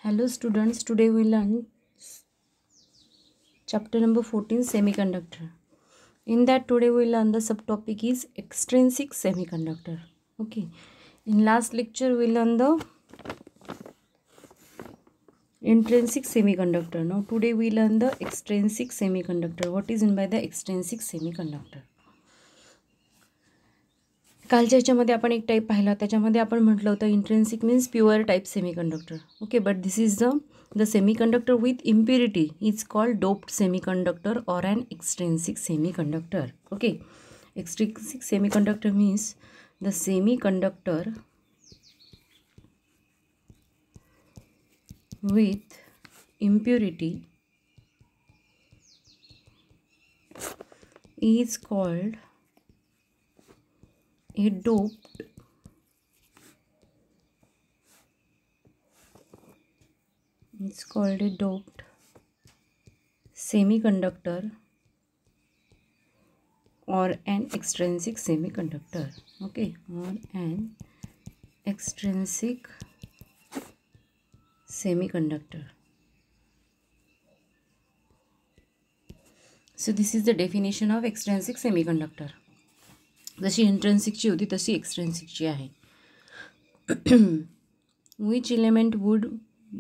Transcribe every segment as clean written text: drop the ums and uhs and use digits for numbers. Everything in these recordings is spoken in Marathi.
Hello students, today we learn chapter number 14 semiconductor. In that today we learn the subtopic is extrinsic semiconductor. Okay. In last lecture we learned the intrinsic semiconductor. Now today we learn the extrinsic semiconductor. What is meant by the extrinsic semiconductor? कालच्या याच्यामध्ये आपण एक टाईप पाहिला त्याच्यामध्ये आपण म्हटलं होतं intrinsic means pure type semiconductor. Okay, but this is the semiconductor with impurity is called doped semiconductor or an extrinsic semiconductor. Okay, extrinsic semiconductor means the semiconductor with impurity is called a doped semiconductor or an extrinsic semiconductor. Okay, or an extrinsic semiconductor. So this is the definition of extrinsic semiconductor. जशी इंट्रेन्सिकची होती तशी एक्सट्रेन्सिकची आहे. Which element would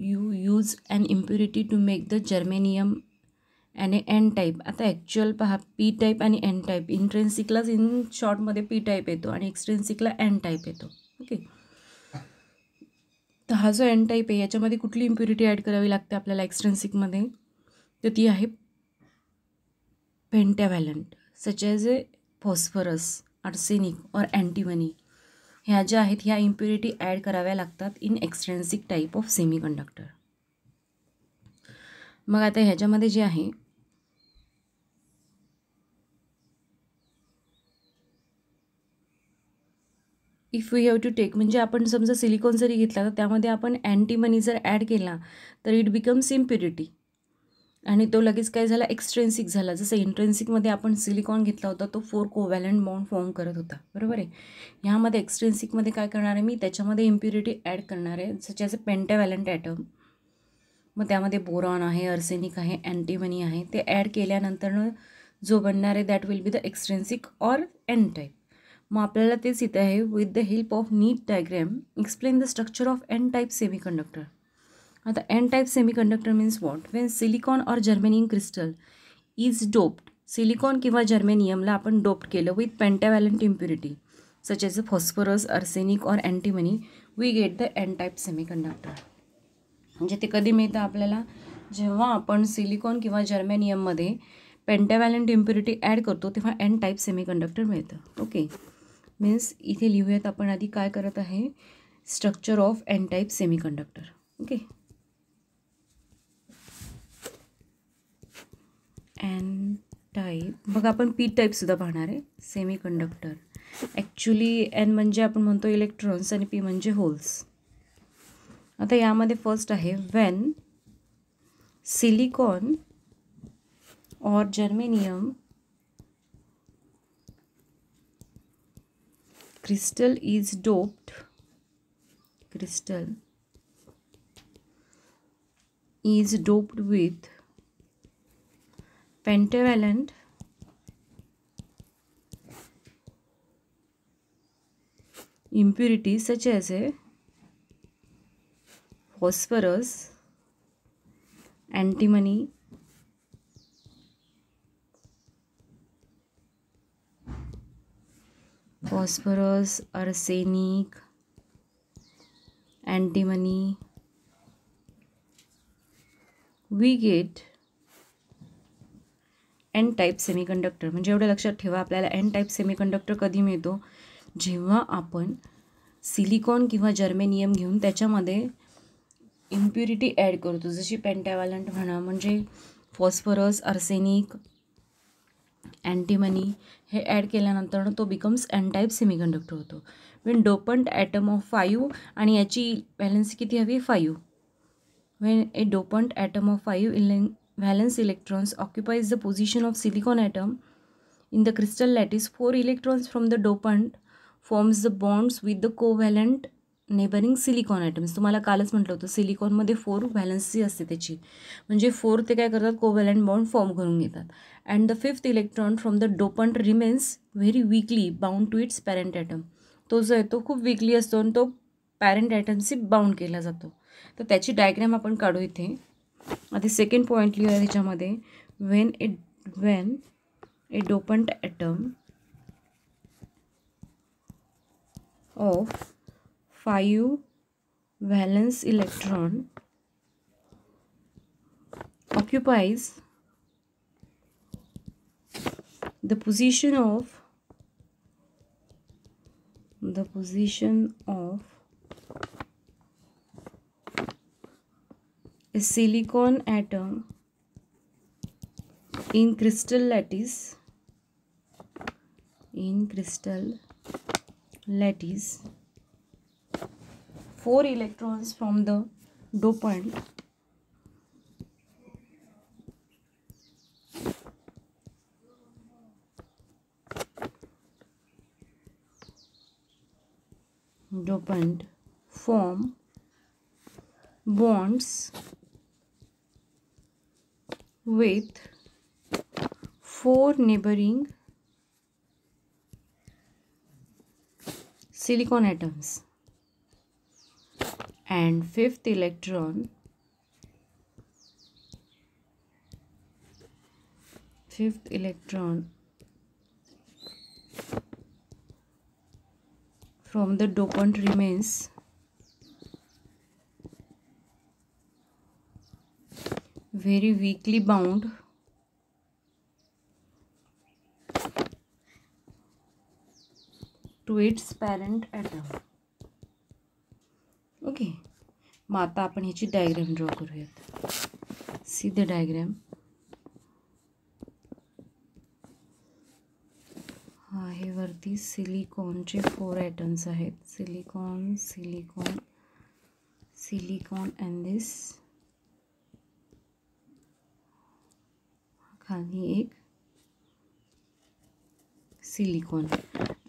you use an impurity to make the germanium and n type? आता ॲक्च्युअल पहा, पी टाईप आणि एन टाईप. इंट्रेन्सिकलाच इन शॉर्टमध्ये पी टाईप येतो आणि एक्सट्रेन्सिकला एन टाईप येतो. ओके, तर हा जो एन टाईप आहे याच्यामध्ये कुठली इम्प्युरिटी ॲड करावी लागते आपल्याला एक्सट्रेन्सिकमध्ये, तर ती आहे pentavalent, such as A phosphorus, arsenic or antimony. ह्या ज्या आहेत ह्या इम्प्युरिटी ॲड कराव्या लागतात in extrinsic type of semiconductor. मग आता ह्याच्यामध्ये जे आहे if we have to take, म्हणजे आपण समजा सिलिकॉन जरी घेतला तर त्यामध्ये आपण अँटीमनी जर ॲड केला तर इट बिकम्स इम्प्युरिटी आणि तो लगेच काय झाला, एक्सट्रेन्सिक झाला. जसं इंट्रेन्सिकमध्ये आपण सिलिकॉन घेतला होता तो 4 कोव्हॅलंट बॉन्ड फॉर्म करत होता, बरोबर आहे. ह्यामध्ये एक्सट्रेन्सिकमध्ये काय करणार आहे मी, त्याच्यामध्ये इम्प्युरिटी ॲड करणार आहे such as a pentavalent atom. मग त्यामध्ये बोरॉन आहे, आर्सेनिक आहे, अँटीमनी आहे. ते ॲड केल्यानंतर जो बनणार आहे that will be the extrinsic or N type. मग आपल्याला तेच इथं आहे, with the help of neat diagram explain the structure of N type semiconductor. आता N type semiconductor means what, when silicon or germanium crystal is doped. Silicon किंवा जर्मेनियमला आपण डोप्ड केलं with pentavalent impurity such as a phosphorus, arsenic or antimony, we get the N type semiconductor. म्हणजे ते कधी मिळतं आपल्याला, जेव्हा आपण सिलिकॉन किंवा जर्मेनियममध्ये पेंटाव्हॅलंट इम्प्युरिटी ॲड करतो तेव्हा एन टाईप सेमीकंडक्टर मिळतं. ओके, मीन्स इथे लिहूयात आपण आधी काय करत आहे, structure of N type semiconductor. Okay, N type. मग आपण पी टाईपसुद्धा पाहणार आहे सेमीकंडक्टर. ॲक्च्युली एन म्हणजे आपण म्हणतो इलेक्ट्रॉन्स आणि पी म्हणजे होल्स. आता यामध्ये फर्स्ट आहे, Wien silicon or germanium crystal is doped with pentavalent impurities such as a phosphorus, antimony, arsenic, antimony, we get N type semiconductor. म्हणजे एवढं लक्षात ठेवा, आपल्याला एन टाईप सेमीकंडक्टर कधी मिळतो, जेव्हा आपण सिलिकॉन किंवा जर्मेनियम घेऊन त्याच्यामध्ये इम्प्युरिटी ॲड करतो, जशी पेंटाव्हॅलंट म्हणा, म्हणजे फॉस्फरस, आर्सेनिक, अँटीमनी हे ॲड केल्यानंतर तो बिकम्स एन टाईप सेमीकंडक्टर होतो. वेन डोपंट ॲटम ऑफ 5 आणि याची व्हॅलन्सी किती हवी, 5. When a dopant atom of 5 valence electrons occupies the position of silicon atom in the crystal lattice, 4 electrons from the dopant forms the bonds with the covalent neighbouring silicon atoms. तुम्हाला कालच म्हटलं होतं सिलिकॉनमध्ये 4 व्हॅलन्सी असते त्याची, म्हणजे 4 ते काय करतात कोव्हॅलंट बॉन्ड फॉर्म करून घेतात. And the 5th electron from the dopant remains very weakly bound to its parent atom. तो जो आहे तो खूप वीकली असतो आणि तो पॅरेंट ॲटमशी बाउंड केला जातो. तर त्याची डायग्रॅम आपण काढू इथे. आधी सेकंड पॉईंट लिहूया त्याच्यामध्ये. When a dopant atom of 5 valence electron occupies the position of a silicon atom in crystal lattice 4 electrons from the dopant form bonds with 4 neighboring silicon atoms, and 5th electron from the dopant remains very weakly bound to its parent atom. Okay, मग आता आपण ह्याची डायग्रॅम ड्रॉ करूयात. See the diagram. हा हे वरती सिलिकॉनचे 4 ॲटम्स आहेत. सिलिकॉन अँड दिस खाली एक सिलिकॉन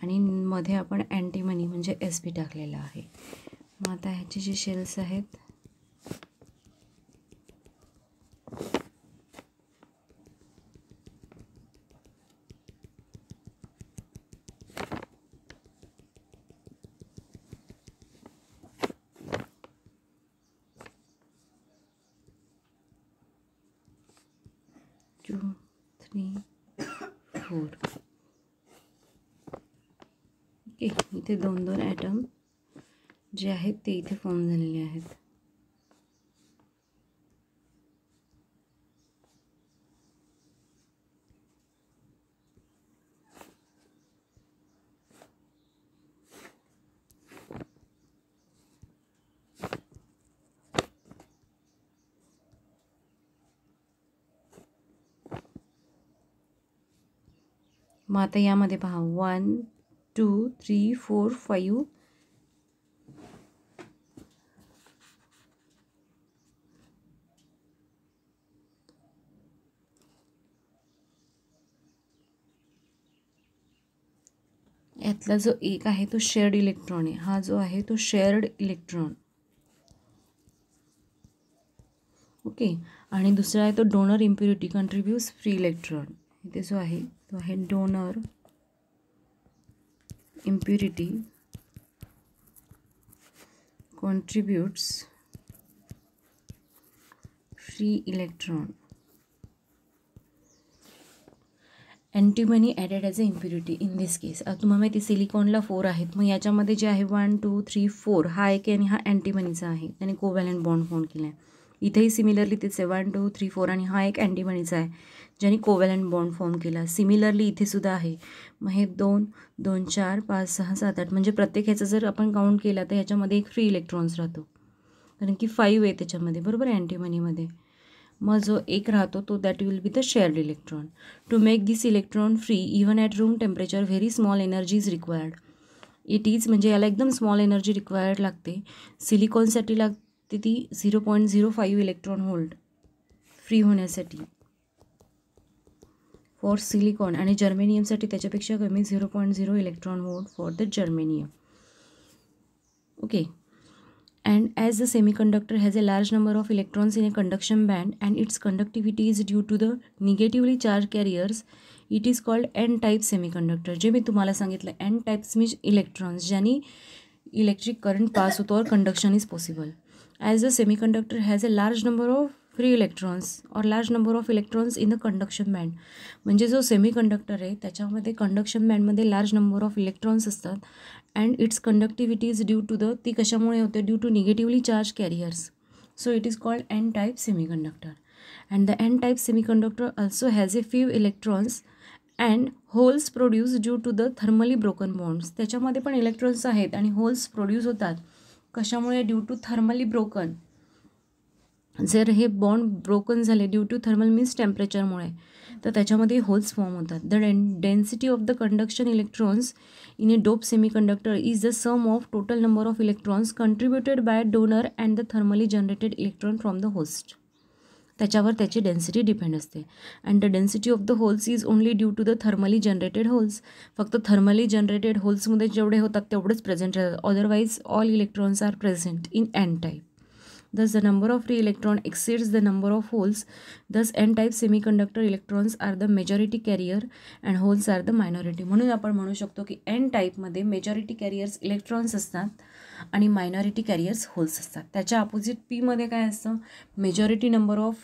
आणि मध्ये आपण अँटीमनी म्हणजे SP टाकलेला आहे. मग आता ह्याचे जे शेल्स आहेत टू 3 4. ओके, इथे 2 ॲटम जे आहेत ते इथे फॉर्म झालेले आहेत. मग आता यामध्ये पहा 1 2 3 4 5 यातला जो एक आहे तो शेअर्ड इलेक्ट्रॉन आहे. हा जो आहे तो शेअर्ड इलेक्ट्रॉन. ओके, आणि दुसरा आहे तो donor impurity contributes free electron. इथे जो आहे तो आहे donor impurity contributes free electron. Antimony added as a impurity in this case. आता तुम्हाला माहिती सिलिकॉनला 4 आहेत. मग याच्यामध्ये जे आहे 1 2 3 4 हा एक आणि हा अँटीमनीचा आहे. त्याने कोव्हॅलंट बॉन्ड फॉर्म केला आहे. इथेही सिमिलरली तेच आहे 1 2 3 4 आणि हा एक अँटीमनीचा आहे ज्याने कोव्हॅलंट बॉन्ड फॉर्म केला. सिमिलरली इथे सुद्धा आहे. मग हे 2 2 4 5 6 7 8 म्हणजे प्रत्येक ह्याचा जर आपण काउंट केला तर ह्याच्यामध्ये एक फ्री इलेक्ट्रॉन्स राहतो, कारण की 5 आहे त्याच्यामध्ये, बरोबर आहे अँटीमनीमध्ये. मग जो एक राहतो तो that will be the shared electron. To make this electron free even at room temperature very small energy is required. It is म्हणजे याला एकदम स्मॉल एनर्जी रिक्वायर्ड लागते. सिलिकॉनसाठी लागते ती 0.05 इलेक्ट्रॉन व्होल्ट फ्री होण्यासाठी फॉर सिलिकॉन, आणि जर्मेनियमसाठी त्याच्यापेक्षा कमी 0.0 electron volt for the germanium. Okay, And as the semiconductor has a large number of electrons in a conduction band and its conductivity is due to the negatively charged carriers, it is called n-type semiconductor. जे मी तुम्हाला सांगितलं, n types means electrons ज्यांनी electric current pass होतो और conduction is possible. As the semiconductor has a large number of free electrons or large number of electrons in the conduction band, म्हणजे जो सेमीकंडक्टर आहे त्याच्यामध्ये कंडक्शन बँडमध्ये लार्ज नंबर ऑफ इलेक्ट्रॉन्स असतात and its conductivity is due to the, ती कशामुळे होते, due to negatively charge carriers. So it is called N type semiconductor. And the N type semiconductor also has a few electrons and holes produce due to the thermally broken bonds. त्याच्यामध्ये पण इलेक्ट्रॉन्स आहेत आणि होल्स प्रोड्यूस होतात कशामुळे, ड्यू टू थर्मली ब्रोकन. जर हे बॉन्ड ब्रोकन झाले ड्यू टू थर्मल मीन्स टेम्परेचरमुळे, तर त्याच्यामध्ये होल्स फॉर्म होतात. The density of the conduction electrons in a dope semiconductor is the sum of total number of electrons contributed by donor and the thermally generated electron from the host. त्याच्यावर त्याची डेन्सिटी डिपेंड असते. And the density of the holes is only due to the thermally generated holes. फक्त थर्मली जनरेटेड होल्समध्ये जेवढे होतात तेवढेच प्रेझेंट राहतात. Otherwise all electrons are present in N type. Thus, the number of free electron exceeds the number of holes. Thus, n-type semiconductor electrons are the majority carrier and holes are the minority. म्हणून आपण म्हणू शकतो की n टाईपमध्ये मेजॉरिटी कॅरियर्स इलेक्ट्रॉन्स असतात आणि मायनॉरिटी कॅरियर्स होल्स असतात. त्याच्या अपोजिट पीमध्ये काय असतं, मेजॉरिटी नंबर ऑफ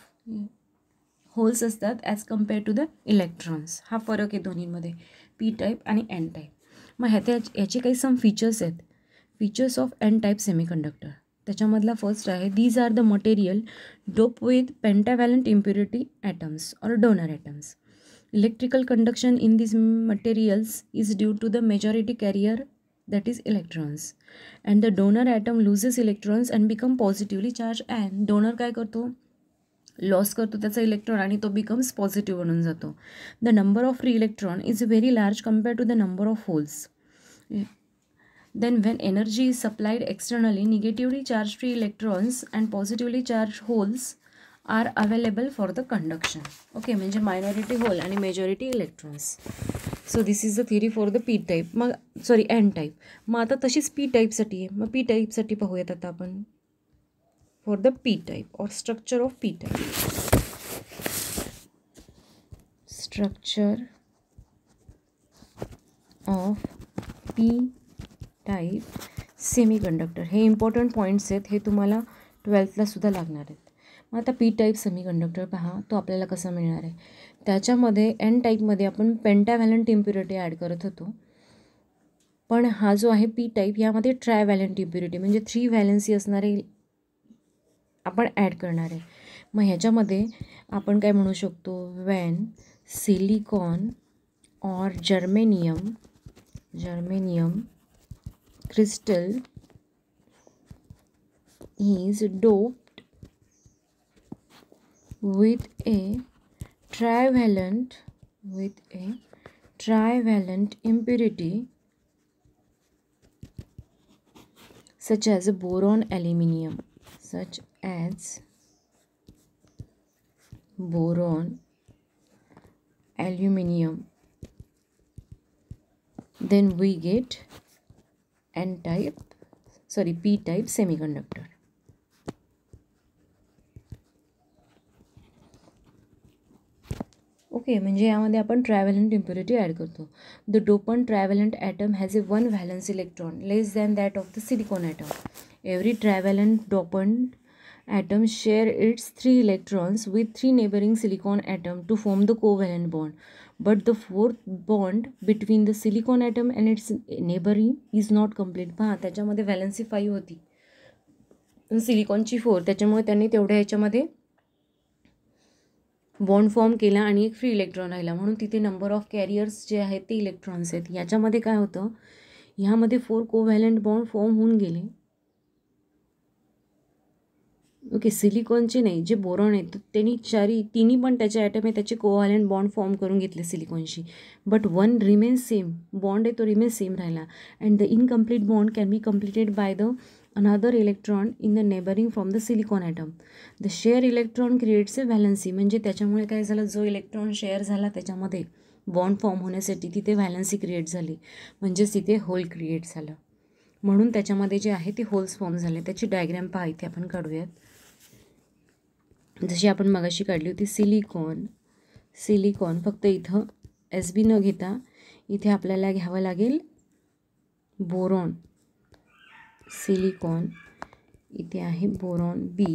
होल्स असतात as compare to the electrons. हा फरक आहे दोन्हीमध्ये, पी टाईप आणि एन टाईप. मग याचे काही सम फीचर्स आहेत. Features of N type semiconductor. त्याच्यामधला फर्स्ट आहे, these are the material dope with pentavalent impurity atoms or donor atoms. Electrical conduction in this materials is due to the majority carrier that is electrons and the donor atom loses electrons and become positively charge. And donor काय करतो, लॉस करतो त्याचा इलेक्ट्रॉन आणि तो बिकम्स पॉझिटिव्ह बनून जातो. The number of free electron is very large compare to the number of holes. Then when energy is supplied externally, negatively charged free electrons and positively charged holes are available for the conduction. Okay, म्हणजे minority hole आणि majority electrons. So this is the theory for the P type. मग सॉरी N type. मग आता तशीच P टाईपसाठी आहे. मग P टाईपसाठी पाहूयात आता आपण. For the P type or structure of P type. Structure of P type semiconductor. हे इम्पॉर्टंट पॉईंट्स आहेत, हे तुम्हाला 12thला सुद्धा लागणार आहेत. मग आता पी टाईप सेमीकंडक्टर पहा, तो आपल्याला कसा मिळणार आहे. त्याच्यामध्ये एन टाईपमध्ये आपण पेंटाव्हॅलंट इम्प्युरिटी ॲड करत होतो, पण हा जो आहे पी टाईप यामध्ये ट्रायव्हॅलंट इम्प्युरिटी म्हणजे 3 व्हॅलन्सी असणारे आपण ॲड करणार आहे. मग ह्याच्यामध्ये आपण काय म्हणू शकतो, Wien silicon or germanium crystal is doped with a trivalent impurity such as boron aluminum, then we get P type semiconductor. ओके, म्हणजे यामध्ये आपण ट्रायव्हॅलंट इम्प्युरिटी ॲड करतो. The dopant trivalent atom has a 1 valence electron less than that of the silicon atom. Every trivalent dopant atom share its 3 electrons with 3 neighbouring silicon atom to form the covalent bond. But the fourth bond between the silicon atom and its neighboring is not complete. पहा, त्याच्यामध्ये व्हॅलन्सी 5 होती, सिलिकॉनची 4, त्याच्यामुळे त्यांनी तेवढ्या ह्याच्यामध्ये बॉन्ड फॉर्म केला आणि एक फ्री इलेक्ट्रॉन राहिला, म्हणून तिथे नंबर ऑफ कॅरियर्स जे आहेत ते इलेक्ट्रॉन्स आहेत. याच्यामध्ये काय होतं, ह्यामध्ये 4 कोव्हॅलंट बॉन्ड फॉर्म होऊन गेले. ओके, सिलिकॉनचे नाही, जे बोरॉन आहेत त्यांनी तिन्ही पण त्याचे ॲटम आहे त्याचे कोव्हॅलंट बॉन्ड फॉर्म करून घेतले सिलिकॉनशी. बट 1 रिमेन्स सेम, बॉन्ड आहे तो रिमेन्स सेम राहिला. And the incomplete bond can be completed by the another electron in the neighbouring from the silicon atom. The share electron creates a valency. म्हणजे त्याच्यामुळे काय झालं, जो इलेक्ट्रॉन शेअर झाला त्याच्यामध्ये बॉन्ड फॉर्म होण्यासाठी तिथे व्हॅलन्सी क्रिएट झाली, म्हणजेच तिथे होल क्रिएट झालं. म्हणून त्याच्यामध्ये जे आहे ते होल्स फॉर्म झाले. त्याची डायग्रॅम पहा इथे आपण काढूयात. जशी आपण मगाशी काढली होती सिलिकॉन फक्त इथं SB न घेता इथे आपल्याला घ्यावं लागेल बोरॉन. सिलिकॉन इथे आहे boron B.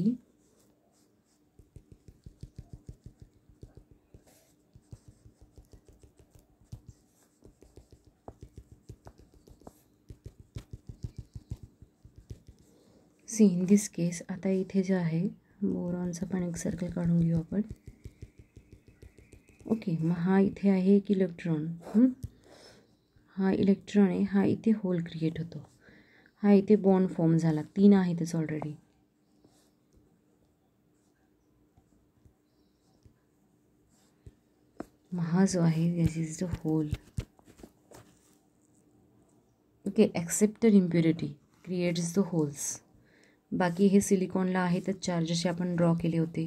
See in this case आता इथे जे आहे बोरॉनचा पण एक सर्कल काढून घेऊ आपण. ओके, मग हा इथे आहे एक इलेक्ट्रॉन. हा इलेक्ट्रॉन आहे, हा इथे होल क्रिएट होतो. हा इथे बॉन्ड फॉर्म झाला, 3 आहेतच ऑलरेडी. मग हा जो आहे this is the hole. Okay, acceptor impurity creates the holes. बाकी हे सिलिकॉनला आहेतच चार्ज जसे आपण ड्रॉ केले होते.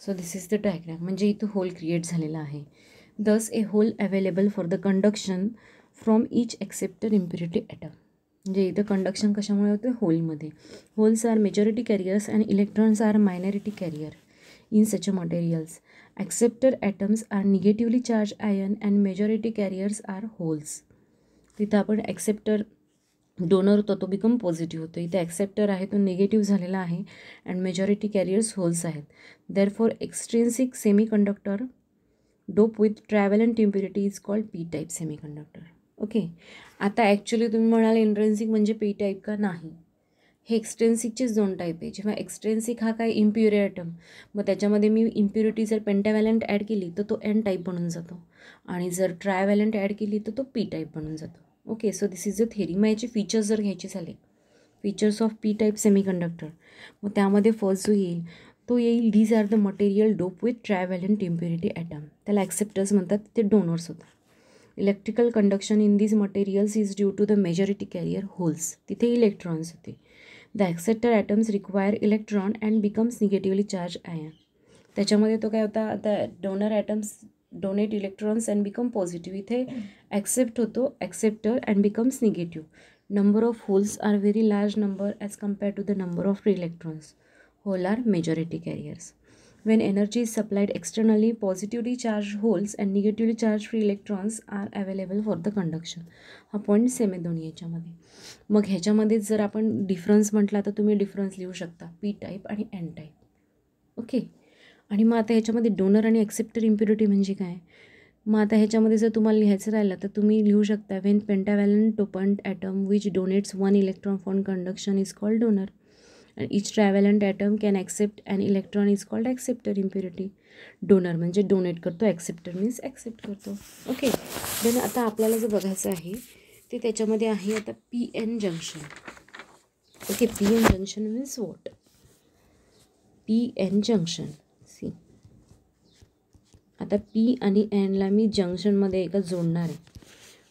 So this is the diagram. म्हणजे इथं होल क्रिएट झालेला आहे. Thus a hole available for the conduction from each acceptor impurity atom. म्हणजे इथं कंडक्शन कशामुळे होतं? होलमध्ये. Holes are majority carriers and electrons are minority carrier in such a materials. Acceptor atoms are negatively charged ion and majority carriers are holes. तिथं आपण ॲक्सेप्टर डोनर होतो तो बिकम पॉझिटिव्ह होतो. इथे ॲक्सेप्टर आहे तो निगेटिव्ह झालेला आहे अँड मेजॉरिटी कॅरियर्स होल्स आहेत. Therefore extrinsic semiconductor dope with trivalent impurity is called P type semiconductor. Okay, आता ॲक्च्युली तुम्ही म्हणाल इंट्रेन्सिक म्हणजे P टाईप का? नाही, हे एक्सट्रेन्सिकचेच 2 टाईप आहे. जेव्हा एक्सट्रेन्सिक हा काय इम्प्युअर ॲटम, मग त्याच्यामध्ये मी इम्प्युरिटी जर पेंटाव्हॅलंट ॲड केली तर तो N टाईप बनून जातो आणि जर ट्रायव्हॅलंट ॲड केली तर तो P टाईप बनून जातो. Okay, so this is the theory. मग याचे फीचर्स जर घ्यायचे झाले, features of P type semiconductor, मग त्यामध्ये फर्स्ट जो येईल तो येईल these are the material dope with trivalent impurity atom. त्याला ॲक्सेप्टर्स म्हणतात, ते डोनर्स होतात. Electrical conduction in these materials is due to the majority carrier holes. तिथे इलेक्ट्रॉन्स होते. The acceptor atoms require electron and becomes negatively charge ion. त्याच्यामध्ये तो काय होता, आता donor atoms donate electrons and become positive. इथे ॲक्सेप्ट होतो acceptor and becomes negative. Number of holes are very large number as compare to the number of free electrons. Hole are majority carriers. When energy is supplied externally, positively charged holes and negatively charged free electrons are available for the conduction. हा पॉईंट सेम आहे दोन्ही याच्यामध्ये. मग ह्याच्यामध्ये जर आपण डिफरन्स म्हटला तर तुम्ही डिफरन्स लिहू शकता P टाईप आणि N टाईप. ओके, आणि मग आता ह्याच्यामध्ये डोनर आणि ॲक्सेप्टर इम्प्युरिटी म्हणजे काय? मग आता ह्याच्यामध्ये जर तुम्हाला लिहायचं राहिलं तर तुम्ही लिहू शकता when pentavalent dopant atom which donates 1 electron for conduction is called donor. And each trivalent atom can accept an electron is called acceptor impurity. Donor म्हणजे डोनेट करतो, ॲक्सेप्टर मीन्स ॲक्सेप्ट करतो. ओके, देन आता आपल्याला जे बघायचं आहे ते त्याच्यामध्ये आहे आता PN junction. Okay, PN junction means what? PN junction. See, आता P आणि Nला मी जंक्शनमध्ये एका जोडणार आहे.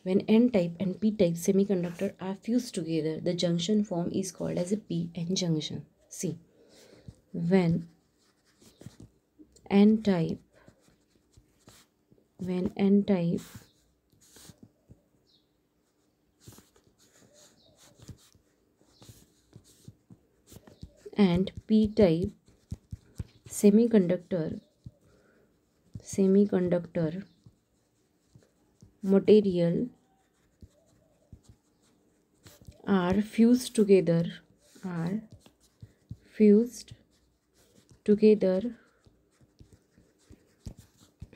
When N type and P type semiconductor are fused together, the junction form is called as a PN junction. See, when N type and P type semiconductor material are fused together,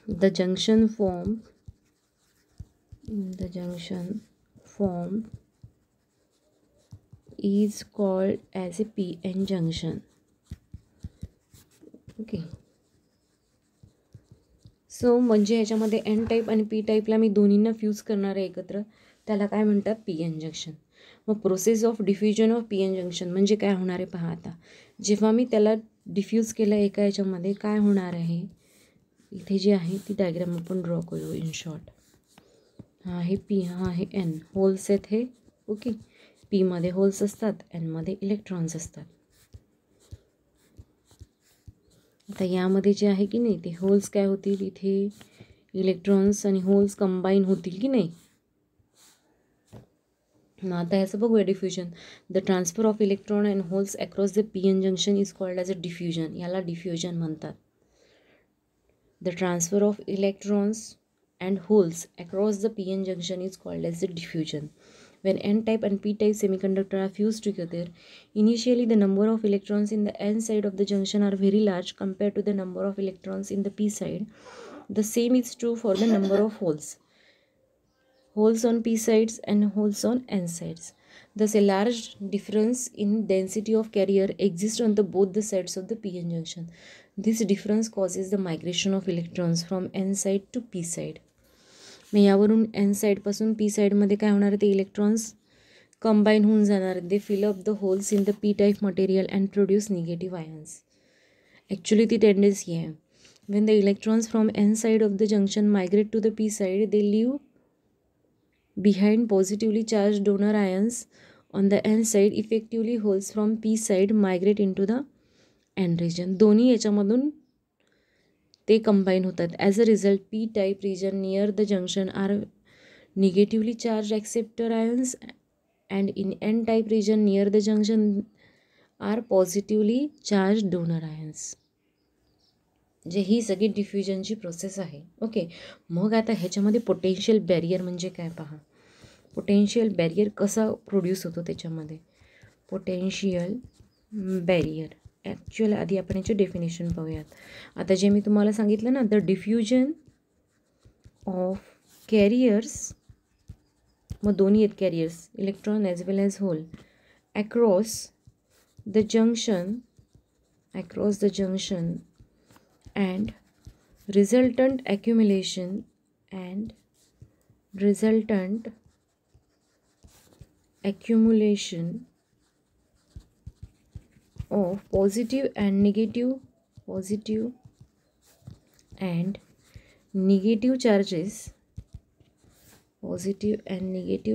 the junction form is called as a PN junction. Okay, so म्हणजे ह्याच्यामध्ये N टाईप आणि P टाईपला मी दोन्हींना फ्यूज करणार आहे एकत्र, त्याला काय म्हणतात? PN junction. मग process of diffusion of PN junction म्हणजे काय होणार आहे पहा. आता जेव्हा मी त्याला डिफ्यूज केलं एका ह्याच्यामध्ये काय होणार आहे, इथे जी आहे ती डायग्राम आपण ड्रॉ करू इन शॉर्ट. हा आहे P, हा आहे N. होल्स आहेत हे. ओके, Pमध्ये होल्स असतात, Nमध्ये इलेक्ट्रॉन्स असतात. आता यामध्ये जे आहे की नाही ते होल्स काय होतील, इथे इलेक्ट्रॉन्स आणि होल्स कंबाईन होतील की नाही. आता याचं बघूया diffusion. The transfer of electron and holes across the P N junction is called as a diffusion. याला डिफ्युजन म्हणतात. The transfer of electrons and holes across the p-n junction is called as the diffusion. When n-type and p-type semiconductor are fused together, initially the number of electrons in the n side of the junction are very large compared to the number of electrons in the p side. The same is true for the number of holes. Holes on p sides and holes on n sides. Thus, a large difference in density of carrier exists on both the sides of the p-n junction. This difference causes the migration of electrons from n side to p side. मग यावरून एन साईडपासून पी साईडमध्ये काय होणार आहे, ते इलेक्ट्रॉन्स कंबाईन होऊन जाणार. They fill up the holes in the P type material and produce negative ions. Actually ती टेंडन्सी आहे. When the electrons from N side of the junction migrate to the P side, they leave behind positively charge donor ions on the N side. Effectively holes from P side migrate into the N region. दोन्ही याच्यामधून ते कंबाईन होतात. As a result P type region near the junction are negatively charge acceptor ions and in N type region near the junction are positively charge donor ions. जे ही सगळी डिफ्युजनची प्रोसेस आहे. ओके, मग आता ह्याच्यामध्ये पोटेन्शियल बॅरियर म्हणजे काय पहा. पोटेन्शियल बॅरियर कसा प्रोड्यूस होतो त्याच्यामध्ये. पोटेन्शियल बॅरियर ॲक्च्युअल आधी आपण याचे डेफिनेशन पाहूयात. आता जे मी तुम्हाला सांगितलं ना, द डिफ्युजन ऑफ कॅरियर्स, मग दोन्ही आहेत carriers, electron as well as hole, across the junction and resultant accumulation of positive and negative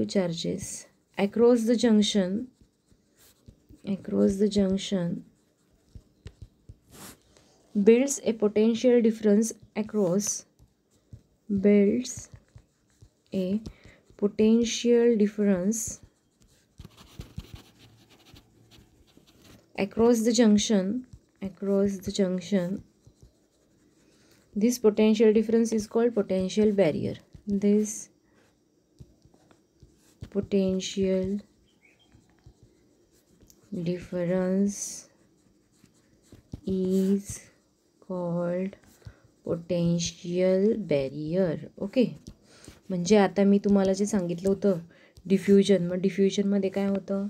charges across the junction builds a potential difference across the junction. This potential difference is called potential barrier. This potential difference is called potential barrier. Okay, म्हणजे आता मी तुम्हाला जे सांगितलं होतं डिफ्युजन, मग डिफ्युजनमध्ये काय होतं,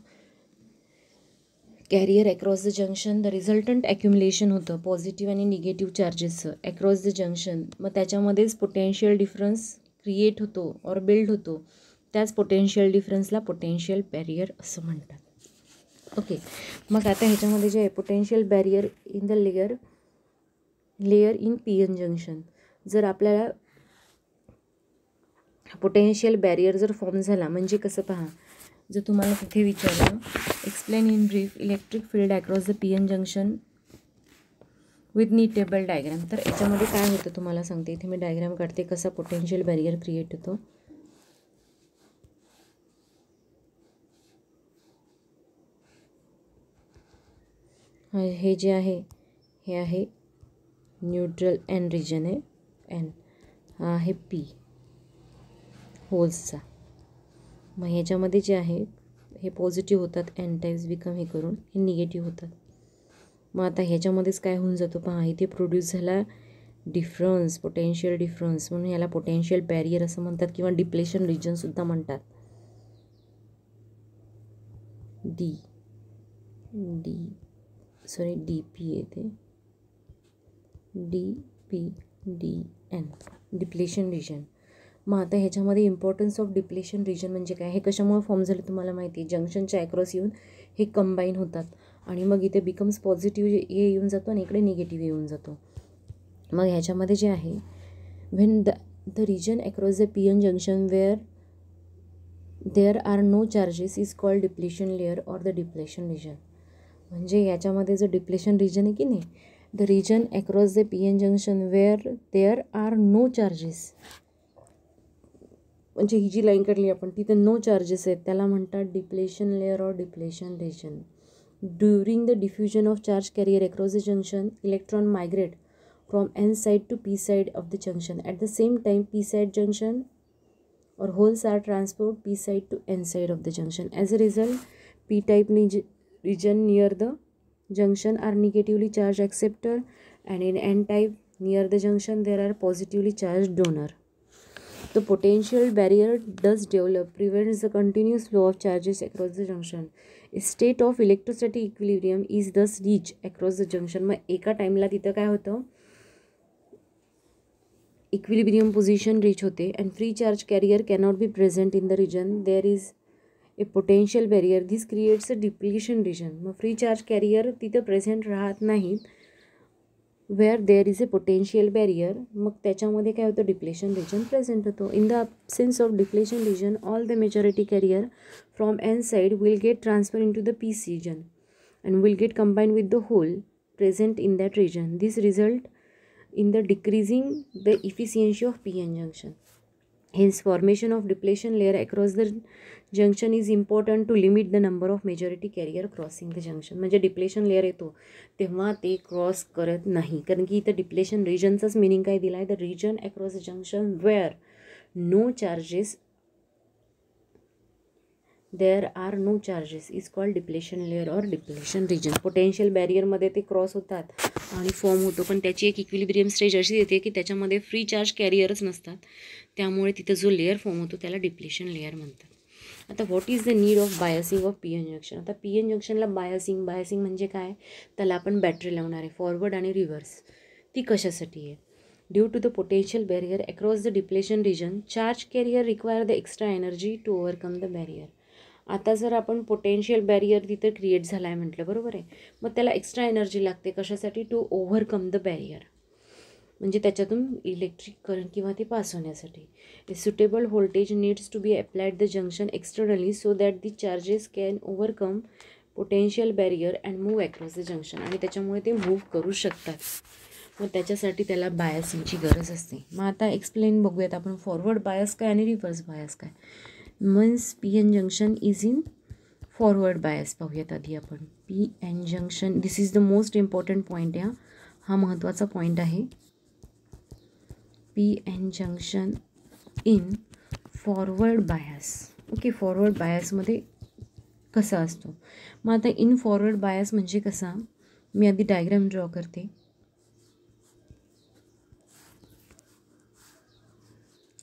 carrier across the junction, the resultant accumulation होतं पॉझिटिव्ह आणि निगेटिव्ह चार्जेसचं अक्रॉस द जंक्शन. मग त्याच्यामध्येच पोटेन्शियल डिफरन्स क्रिएट होतो और बिल्ड होतो. त्याच पोटेन्शियल डिफरन्सला पोटेन्शियल बॅरियर असं म्हणतात. ओके, मग आता ह्याच्यामध्ये जे आहे potential barrier in the layer in P N junction. जर आपल्याला पोटेन्शियल बॅरियर जर फॉर्म झाला म्हणजे कसं पहा, जर तुम्हाला तिथे विचारलं explain in brief electric field across the P N junction with neat table diagram, तर याच्यामध्ये काय होतं तुम्हाला सांगते. इथे मी डायग्राम काढते कसा पोटेन्शियल बॅरियर क्रिएट होतो. हे जे आहे हे आहे न्यूट्रल एन रिजन आहे, एन हा आहे पी होल्सचा. मग ह्याच्यामध्ये जे आहे हे पॉझिटिव्ह होतात, एन टाईप्स बिकम हे करून हे निगेटिव्ह होतात. मग आता ह्याच्यामध्येच काय होऊन जातो पहा, इथे प्रोड्यूस झाला डिफरन्स, पोटेन्शियल डिफरन्स, म्हणून याला पोटेन्शियल बॅरियर असं म्हणतात किंवा डिप्लेशन रिजनसुद्धा म्हणतात. डी पी येते, DN डिप्लेशन रिजन. मग आता ह्याच्यामध्ये इम्पॉर्टन्स ऑफ डिप्लेशन रिजन म्हणजे काय, हे कशामुळे फॉर्म झालं तुम्हाला माहिती आहे, जंक्शनच्या अक्रॉस येऊन हे कंबाईन होतात आणि मग इथे बिकम्स पॉझिटिव्ह हे येऊन जातो आणि इकडे निगेटिव्ह येऊन जातो. मग ह्याच्यामध्ये जे आहे when the region across the P N junction where there are no charges is called depletion layer or the depletion region. म्हणजे याच्यामध्ये जो डिप्लेशन रिजन आहे की नाही, the region across the P N junction where there are no charges, म्हणजे ही जी लाईन काढली आपण तिथं नो चार्जेस आहेत त्याला म्हणतात डिप्लेशन लेअर और depletion region. During the diffusion of charge carrier across the junction, electron migrate from N side to P side of the junction. At the same time P side junction or holes are transport p side to n side of the junction. As a result, p type region near the junction are negatively charged acceptor, and in n type near the junction there are positively charged donor. The potential barrier does develop, prevents the continuous flow of charges across the junction. A state of electrostatic equilibrium is thus reached across the junction. मग एका टाइमला तिथं काय होतं, इक्विलिब्रियम पोझिशन रीच होते and free charge carrier cannot be present in the region. There is a potential barrier. This creates a depletion region. मग फ्री चार्ज कॅरियर तिथं प्रेझेंट राहत नाहीत where there is a potential barrier. मग त्याच्यामध्ये काय होतं, डिप्लेशन रिजन प्रेझेंट होतो. In the absence of depletion region all the majority carrier from N side will get transfer into the P region and will get combined with the hole present in that region. This result in the decreasing the efficiency of p-n junction. Hence, formation of depletion layer across the junction is important to limit the number of majority carrier crossing the junction. म्हणजे डिप्लेशन लेअर येतो तेव्हा ते क्रॉस करत नाही, कारण की इथं डिप्लेशन रिजनचाच मिनिंग काय दिला आहे, the region across the junction where no charges there are no charges is called depletion layer और डिप्लेशन रिजन. पोटेन्शियल बॅरियरमध्ये ते क्रॉस होतात आणि फॉर्म होतो, पण त्याची एक इक्विलिब्रियम स्टेज अशी येते की त्याच्यामध्ये फ्री चार्ज कॅरियरच नसतात, त्यामुळे तिथं जो लेअर फॉर्म होतो त्याला डिप्लेशन लेअर म्हणतात. आता what is the need of biasing of P N junction. आता पी एन जंक्शनला बायसिंग म्हणजे काय, त्याला आपण बॅटरी लावणार आहे फॉरवर्ड आणि रिव्हर्स. ती कशासाठी आहे, due to the potential barrier across the depletion region charge carrier require the extra energy to overcome the barrier. आता जर आपण पोटेन्शियल बॅरियर तिथं क्रिएट झाला आहे म्हटलं, बरोबर आहे, मग त्याला एक्स्ट्रा एनर्जी लागते कशासाठी, टू ओव्हरकम द बॅरियर, म्हणजे त्याच्यातून इलेक्ट्रिक करंट किंवा ते पास होण्यासाठी. A suitable voltage needs to be applied the junction externally so that the charges can overcome potential barrier and move across the junction, आणि त्याच्यामुळे ते मूव्ह करू शकतात. मग त्याच्यासाठी त्याला बायसिंगची गरज असते. मग आता एक्सप्लेन बघूयात आपण फॉरवर्ड बायस काय आणि रिव्हर्स बायस काय. Means P N junction is in forward bias. पाहूयात आधी आपण P N junction. This is the most important point. हा महत्त्वाचा पॉईंट आहे. P N junction in forward bias. Okay, forward बायसमध्ये कसा असतो. मग आता इन फॉरवर्ड बायस म्हणजे कसा, मी आधी डायग्राम ड्रॉ करते.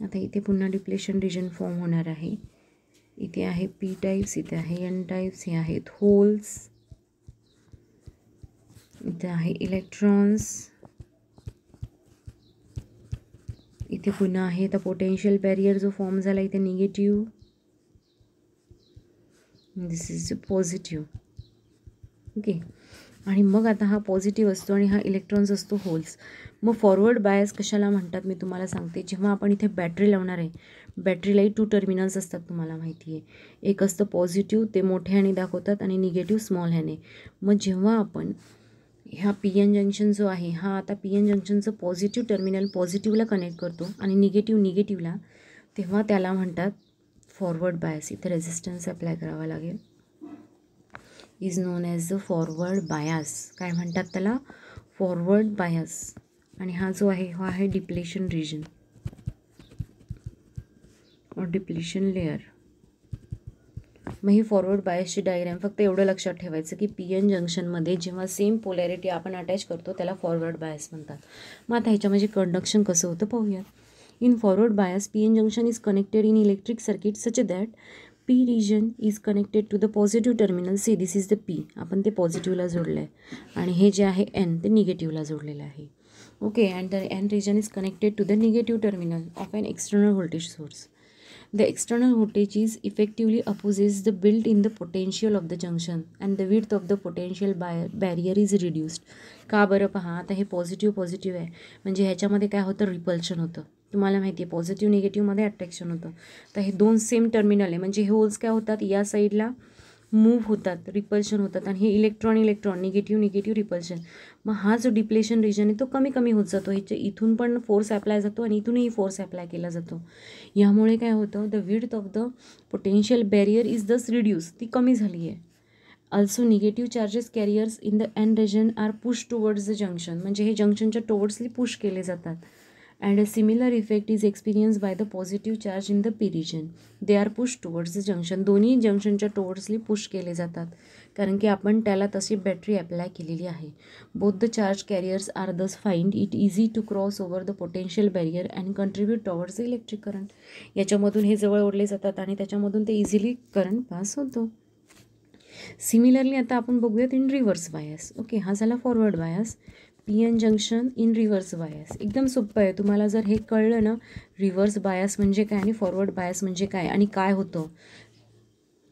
आता इथे पुन्हा डिप्लेशन रिजन फॉर्म होणार आहे. इथे आहे पी टाइप्स, इथे आहे एन टाइप्स, हे आहेत होल्स, इथे आहे इलेक्ट्रॉन्स, इथे पुन्हा आहे द पोटेन्शियल बॅरियर जो फॉर्म झाला इथे negative, this is positive. Okay, आणि मग आता हा पॉझिटिव्ह असतो आणि हा इलेक्ट्रॉन्स असतो होल्स. मग फॉरवर्ड बायस कशाला म्हणतात मी तुम्हाला सांगते. जेव्हा आपण इथे बॅटरी लावणार आहे, बॅटरीलाही 2 टर्मिनल्स असतात तुम्हाला माहिती आहे. एक असतं पॉझिटिव्ह, ते मोठे ह्याने दाखवतात, आणि निगेटिव्ह स्मॉल ह्याने. मग जेव्हा आपण ह्या पी एन जंक्शन जो आहे हा आता पी एन जंक्शनचं पॉझिटिव्ह टर्मिनल पॉझिटिव्हला कनेक्ट करतो आणि निगेटिव्हला, तेव्हा त्याला म्हणतात फॉरवर्ड बायस. इथे रेझिस्टन्स अप्लाय करावा लागेल. Is known as the forward bias. काय म्हणतात त्याला, फॉरवर्ड बायस. आणि हा जो आहे हा आहे डिप्लेशन रिजन और डिप्लेशन लेअर. मग ही फॉरवर्ड बायसची डायग्राम. फक्त एवढं लक्षात ठेवायचं की पी एन जंक्शनमध्ये जेव्हा सेम पोलॅरिटी आपण अटॅच करतो त्याला फॉरवर्ड बायस म्हणतात. मग आता ह्याच्यामध्ये कंडक्शन कसं होतं पाहूयात. In forward bias P N junction is connected in electric circuit such that P region is connected to the positive terminal. See this is the P, आपण ते पॉझिटिव्हला जोडलं आहे, आणि हे जे आहे एन ते निगेटिव्हला जोडलेलं आहे. Okay, and the N region is connected to the negative terminal of an external voltage source. The external voltage is effectively opposes the built-in the potential of the junction and the width of the potential barrier is reduced. का बरं पहा, आता हे पॉझिटिव्ह आहे म्हणजे ह्याच्यामध्ये काय होतं, रिपल्शन होतं. तुम्हाला माहिती आहे पॉझिटिव्ह निगेटिव्हमध्ये अट्रॅक्शन होतं. तर हे 2 सेम टर्मिनल आहे म्हणजे हे होल्स काय होतात, या साईडला मूव्ह होतात, रिपल्शन होतात आणि हे इलेक्ट्रॉन निगेटिव्ह रिपल्शन. मग हा जो डिप्लेशन रिजन आहे तो कमी कमी होत जातो. इथून पण फोर्स अप्लाय जातो आणि इथूनही फोर्स अप्लाय केला जातो. यामुळे काय होतं, the width of the potential barrier is thus reduce, ती कमी झाली आहे. Also negative charges carriers in the N region are push towards the junction, म्हणजे हे जंक्शनच्या टुवर्ड्सली पुश केले जातात. And a similar effect is experience by the positive charge in the P region, they are push towards the junction. दोन्ही जंक्शनच्या टुवर्ड्सली पुश केले जातात कारण की आपण त्याला तशी बॅटरी अप्लाय केलेली आहे. Both the charge carriers are thus find it easy to cross over the potential barrier and contribute towards the electric current. याच्यामधून हे जवळ ओढले जातात आणि त्याच्यामधून ते इझिली करंट पास होतो. सिमिलरली आता आपण बघूयात इन रिव्हर्स बायस. ओके, हा झाला forward bias. P N junction in reverse bias एकदम सोपं आहे. तुम्हाला जर हे कळलं ना, रिव्हर्स बायस म्हणजे काय आणि फॉरवर्ड बायस म्हणजे काय आणि काय होतं.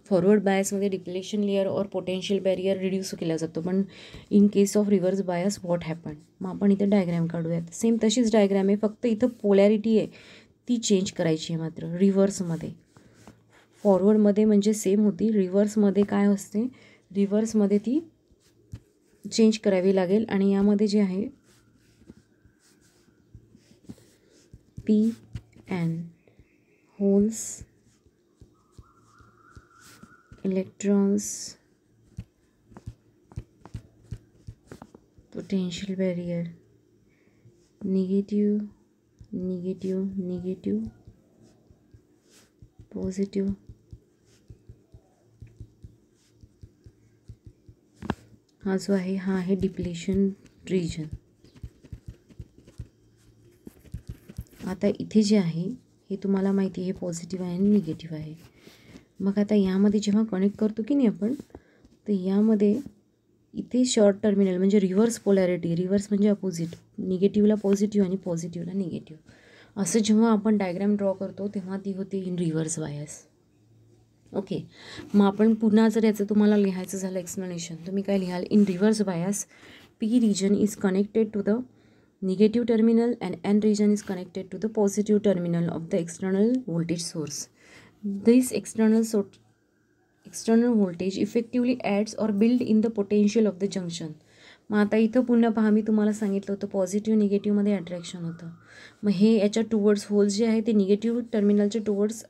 फॉरवर्ड बायसमध्ये डिप्लेशन लेअर और पोटेन्शियल बॅरियर रिड्यूस केला जातो, पण in case of reverse bias what happen. मग आपण इथे डायग्रॅम काढूयात. सेम तशीच डायग्रॅम आहे, फक्त इथं पोलॅरिटी आहे ती चेंज करायची आहे मात्र रिव्हर्समध्ये. फॉरवर्डमध्ये म्हणजे सेम होती, रिव्हर्समध्ये काय असते, रिव्हर्समध्ये ती चेंज करावी लागेल. आणि यामध्ये जे आहे P N holes, electrons, potential barrier, negative positive, हा जो आहे हा आहे डिप्लेशन रिजन. आता इथे जे आहे हे तुम्हाला माहिती आहे, हे पॉझिटिव्ह आहे आणि निगेटिव्ह आहे. मग आता यामध्ये जेव्हा कनेक्ट करतो की नाही आपण, तर यामध्ये इथे शॉर्ट टर्मिनल म्हणजे रिव्हर्स पोलॅरिटी, रिव्हर्स म्हणजे अपोजिट, निगेटिव्हला पॉझिटिव्ह आणि पॉझिटिव्हला निगेटिव्ह, असं जेव्हा आपण डायग्रॅम ड्रॉ करतो तेव्हा ती होते इन रिव्हर्स बायस. ओके, मग आपण पुन्हा जर याचं तुम्हाला लिहायचं झालं एक्सप्लेनेशन, तुम्ही काय लिहाल, in reverse bias P region is connected to the negative terminal and N region is connected to the positive terminal of the external voltage source. This external voltage effectively adds or build in the potential of the junction. मग आता इथं पुन्हा पहा, मी तुम्हाला सांगितलं होतं पॉझिटिव्ह निगेटिव्हमध्ये अट्रॅक्शन होतं. मग हे याच्या टुवर्ड्स होल्स जे आहे ते निगेटिव्ह टर्मिनलच्या टुवर्ड्स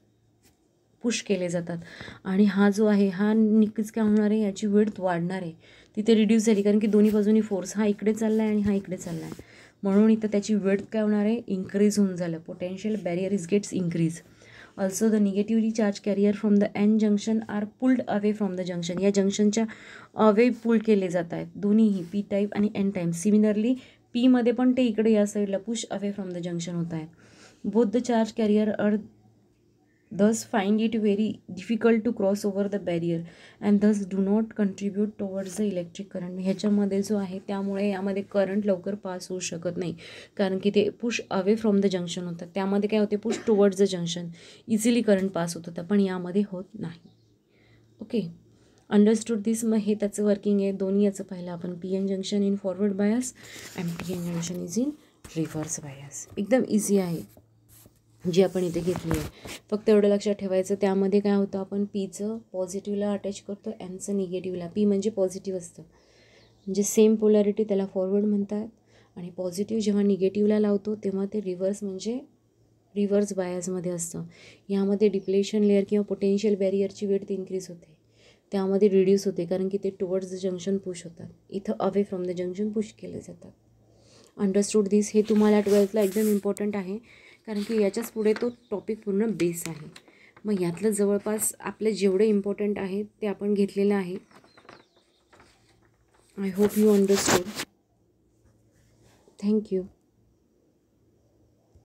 पुश केले जातात आणि हा जो आहे हा नक्कीच काय होणार आहे, याची विड्थ वाढणार आहे, तिथे रिड्यूस झाली कारण की दोन्ही बाजूनी फोर्स हा इकडे चालला आहे आणि हा इकडे चालला आहे, म्हणून इथं त्याची विड्थ काय होणार आहे, इन्क्रीज होऊन झालं. Potential barrier is gets increase. Also the negatively charge carrier from the N junction are pulled away from the junction. या जंक्शनच्या अवे पुल केले जात आहेत दोन्हीही, पी टाईप आणि एन टाईप. सिमिलरली पीमध्ये पण ते इकडे या साईडला push away from the junction होत आहे. Both the charge carrier are thus find it very difficult to cross over the barrier and thus do not contribute towards the electric current. ह्याच्यामध्ये जो आहे त्यामुळे यामध्ये करंट लवकर पास होऊ शकत नाही कारण की ते push away from the junction होतात. त्यामध्ये काय होते, push towards the junction easily current pass होत होतं, पण यामध्ये होत नाही. Okay, understood this. मग हे त्याचं वर्किंग आहे. दोन्ही याचं पाहिलं आपण, P N junction in forward bias and P N junction is in reverse bias. एकदम इझी आहे जी आपण इथे घेतली आहे. फक्त एवढं लक्षात ठेवायचं, त्यामध्ये काय होतं, आपण पीचं पॉझिटिव्हला अटॅच करतो, एनचं निगेटिव्हला. पी म्हणजे पॉझिटिव्ह असतं, म्हणजे सेम पोलॅरिटी, त्याला फॉरवर्ड म्हणतात. आणि पॉझिटिव्ह जेव्हा निगेटिव्हला लावतो तेव्हा ते रिव्हर्स म्हणजे रिव्हर्स बायसमध्ये असतं. यामध्ये डिप्लेशन लेअर किंवा पोटेन्शियल बॅरियरची विड्थ इन्क्रीज होते, त्यामध्ये रिड्यूस होते कारण की ते टुवर्ड्स द जंक्शन पुश होतात. इथं away from the junction push केले जातात. अंडरस्टूड दिस. हे तुम्हाला 12thला एकदम इम्पॉर्टंट आहे कारण की याच्याच पुढे तो टॉपिक पूर्ण बेस आहे. मग यातलं जवळपास आपले जेवढे इम्पॉर्टंट आहे ते आपण घेतलेलं आहे. I hope you understood. Thank you.